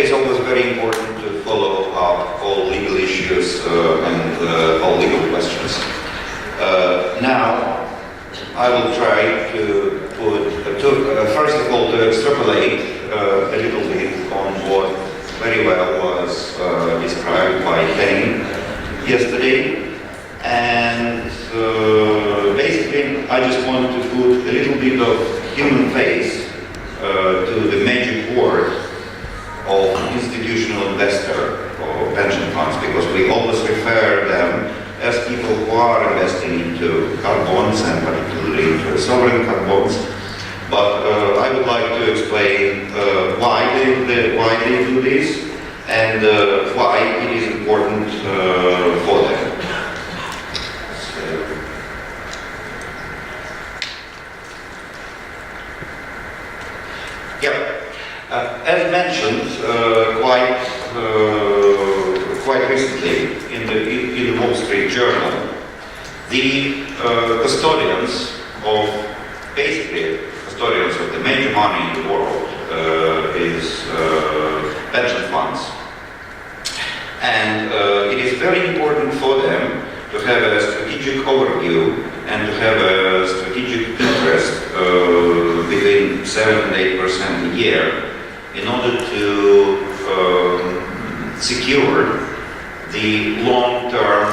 it's always very important to follow up all legal issues and all legal questions. Now, I will try to first of all, to extrapolate a little bit on what very well was described by Kenny yesterday. And basically, I just want to put a little bit of human face to the magic word of institutional investor or pension funds, because we always refer them as people who are investing into car bonds and particularly into sovereign car bonds. But I would like to explain why they do this and why it is important for them. As mentioned quite recently in the Wall Street Journal, the custodians of the major money in the world is pension funds, and it is very important for them to have a strategic overview and to have a strategic interest between 7 and 8% a year in order to secure the long-term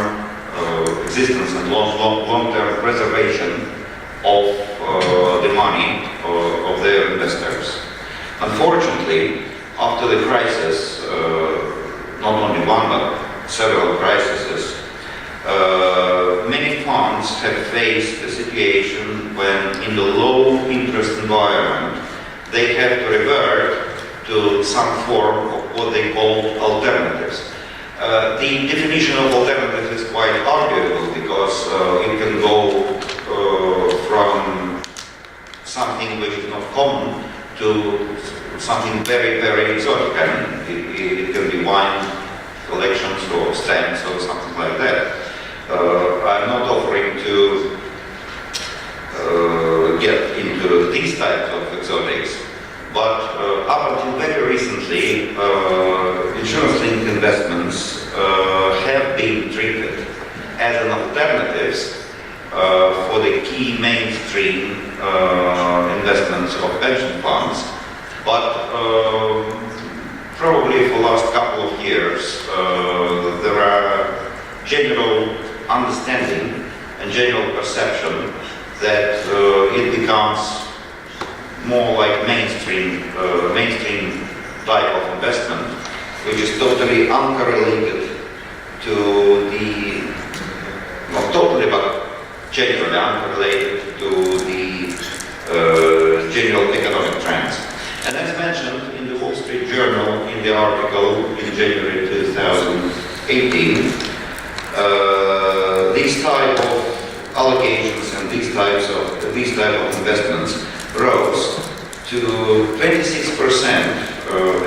existence and long-term preservation of the money of their investors. Unfortunately, after the crisis, not only one but several crises, many funds have faced a situation when in the low interest environment they have to revert to some form of what they call alternatives. The definition of alternative is quite arguable because it can go from something which is not common to something very, very exotic. I mean, it can be wine collections or stamps or something like that. I'm not offering to get into these types of exotics, but up until very recently, insurance-linked investments have been treated as an alternative for the key mainstream investments of pension funds. But probably for the last couple of years, there are general understanding and general perception that it becomes more like mainstream type of investment, which is totally uncorrelated to the, not totally, but generally uncorrelated to the general economic trends. And as mentioned in the Wall Street Journal in the article in January 2018, these type of allocations and these type of investments rose to 26%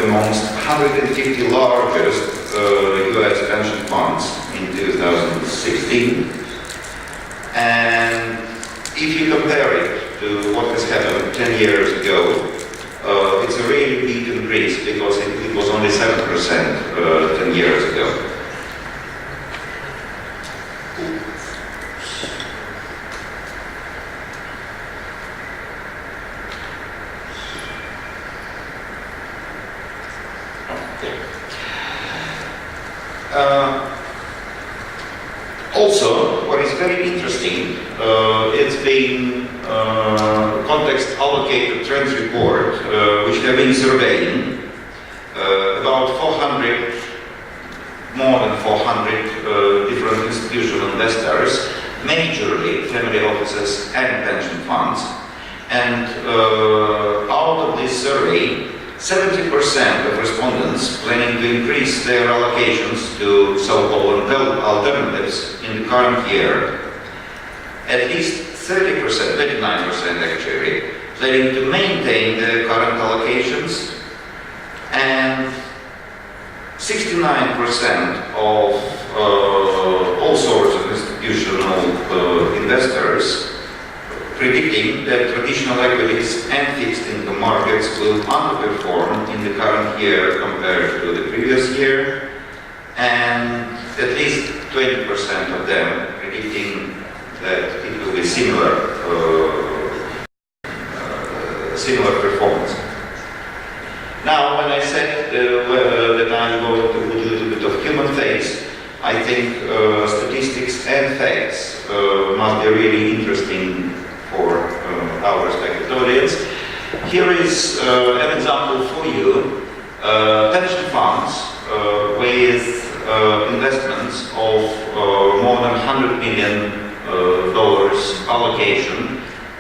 amongst 150 largest US pension funds in 2016. And if you compare it to what has happened 10 years ago, it's a really big increase because it was only 7% 10 years ago. Also, what is very interesting, it's been context allocated trends report, which have been surveying about more than 400 different institutional investors, majorly family offices and pension funds. And out of this survey, 70% of respondents planning to increase their allocations to so-called alternatives in the current year. At least 30%, 29% actually, planning to maintain their current allocations, and 69% of all sorts of institutional investors predicting that traditional equities and fixed income markets will underperform in the current year compared here, and at least 20% of them predicting that it will be similar performance. Now, when I said that I'm going to put a little bit of human face, I think statistics and facts must be really interesting for our respected audience. Here is an example for you. Pension funds with investments of more than $100 million allocation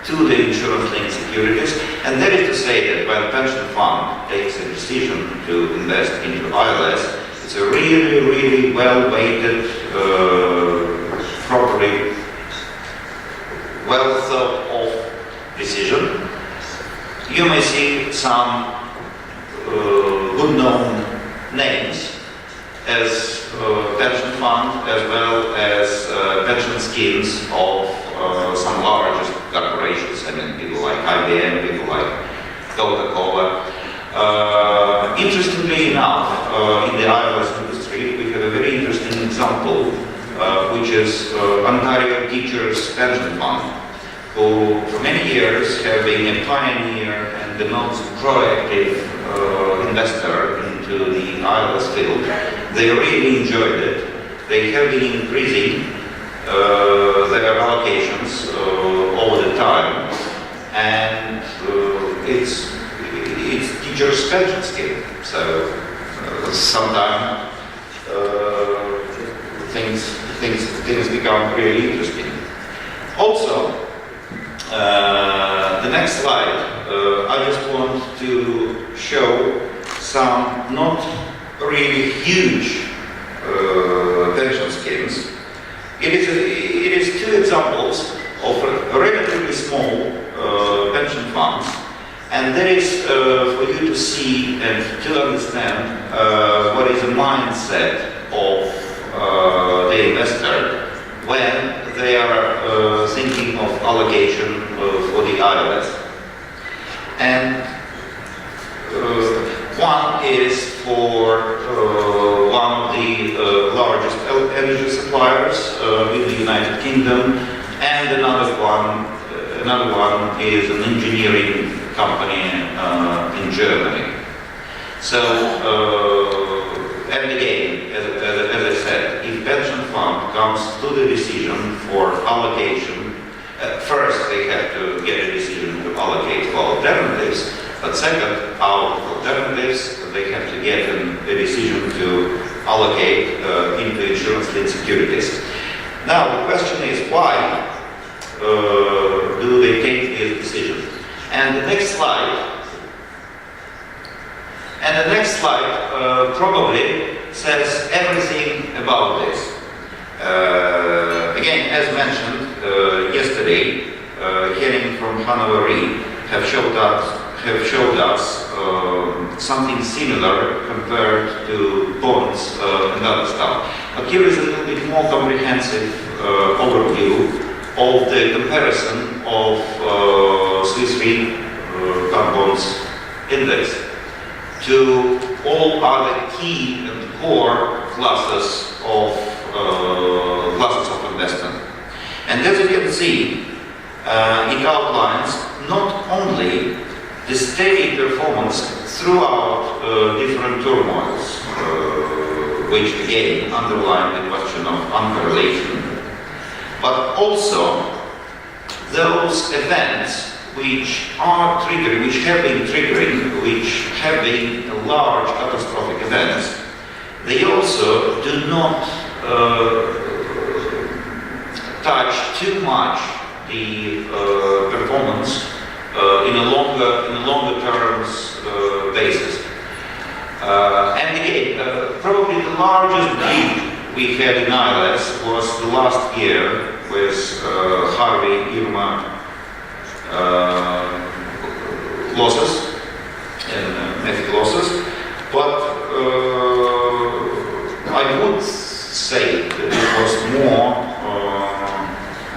to the insurance-linked securities, and that is to say that when a pension fund takes a decision to invest into ILS, it's a really, really well-weighted, properly well-thought-of decision. You may see some good-known names as pension funds as well as pension schemes of some largest corporations. I mean, people like IBM, people like Coca-Cola. Interestingly enough, in the ILS industry, we have a very interesting example, which is Ontario Teachers Pension Fund, who for many years have been a pioneer and the most proactive investor into the ILS field. They really enjoyed it. They have been increasing their allocations all the time, and it's teachers' pension scheme. So sometimes things become really interesting. Also, the next slide, I just want to show some not really huge pension schemes. It is two examples of relatively small pension funds, and that is for you to see and to understand what is the mindset of the investor when they are thinking of allocation for the ILS. And one is for one of the largest energy suppliers in the United Kingdom, and another one is an engineering company in Germany. So, and again, as I said, if pension fund comes to the decision for allocation, first they have to get a decision to allocate for alternatives, but second, out of alternatives, they have to get a decision to allocate into insurance-linked securities. Now, the question is, why do they take these decisions? And the next slide, probably says everything about this. Again, as mentioned yesterday, Henning from Hanover Re have showed us something similar compared to bonds and other stuff. But here is a little bit more comprehensive overview of the comparison of Swiss Re bonds index to all other key and core classes of investment. And as you can see, it outlines not only the steady performance throughout different turmoils, which again underline the question of uncorrelation, but also those events which are triggering, which have been triggering, which have been large catastrophic events. They also do not touch too much the performance in a longer terms basis. And again, probably the largest bleed we had in ILS was the last year with Harvey, Irma losses and massive losses. But I would say that it was more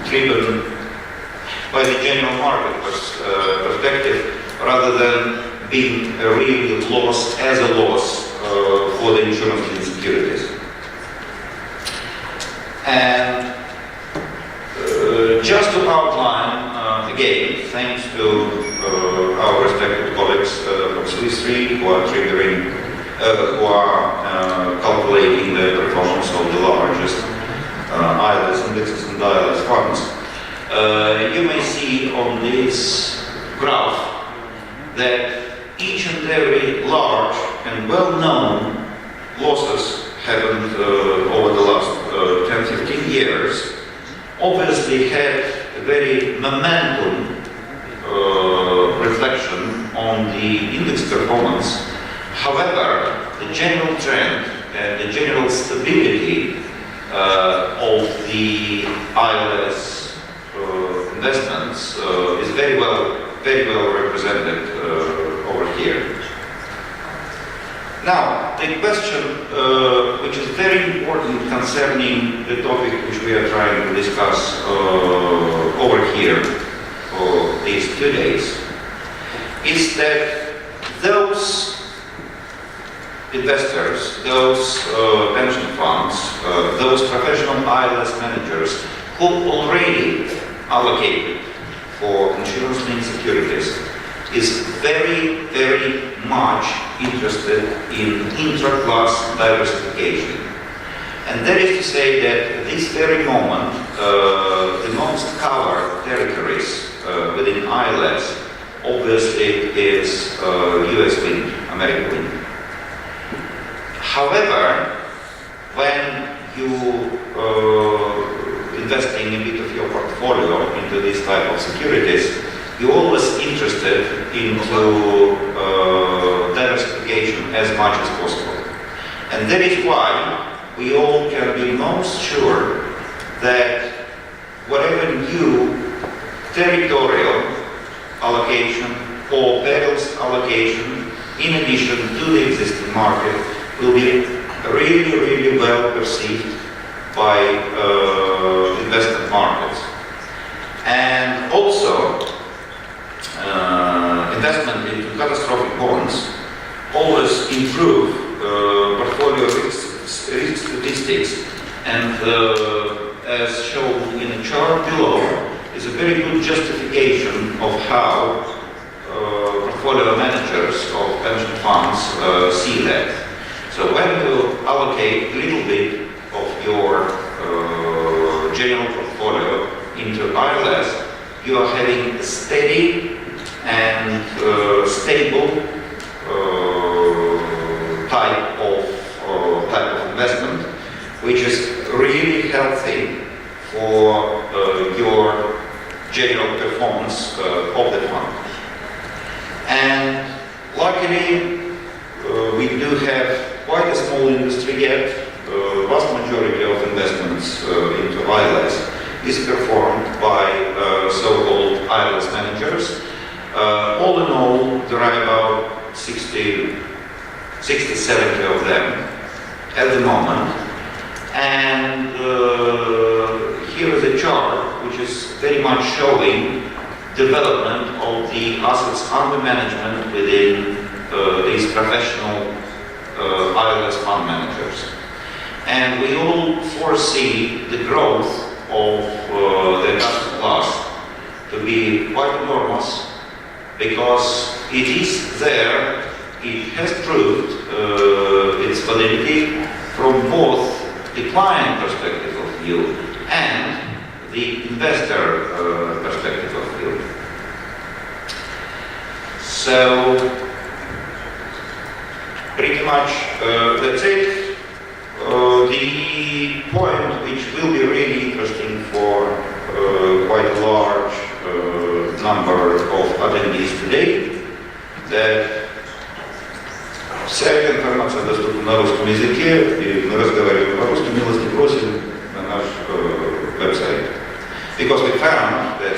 driven by the general market perspective rather than being a real loss as a loss for the insurance-linked securities. And just to outline, again, thanks to our respected colleagues from Swiss Re who are calculating the performance of the largest ILS indexes and ILS funds, you may see on this graph that each and every large and well-known losses happened over the last 10-15 years obviously had a very momentum reflection on the index performance. However, the general trend and the general stability of the ILS investments is very well represented over here. Now, the question which is very important concerning the topic which we are trying to discuss over here for these 2 days is that those investors, those pension funds, those professional ILS managers who already allocated for insurance-linked securities is very, very much interested in intra-class diversification. And that is to say that at this very moment, the most covered territories within ILS obviously is US wind, American wind. However, when you investing a bit of your portfolio into this type of securities, you're always interested into diversification as much as possible. And that is why we all can be most sure that whatever new territorial allocation or perils allocation in addition to the existing market will be really, really well perceived by investment markets. And also, investment into catastrophic bonds always improve portfolio risk statistics, and as shown in the chart below is a very good justification of how portfolio managers of pension funds see that. So when you allocate a little bit of your general portfolio into ILS, you are having a steady and stable type of investment, which is really healthy for your general performance of the fund. And luckily, we do have quite a small industry yet. Vast majority of investments into ILS is performed by so-called ILS managers. All in all, there are about 60, 70 of them at the moment. And here is a chart which is very much showing development of the assets under management within these professional ILS fund managers. And we all foresee the growth of the asset class to be quite enormous, because it is there, it has proved its validity from both the client perspective of view and the investor perspective of view. So, pretty much that's it. The point which will be really interesting for quite a large number of attendees today, that вся информация доступна на русском языке, и мы разговариваем по-русски, милости просим на наш веб-сайт. Because we found that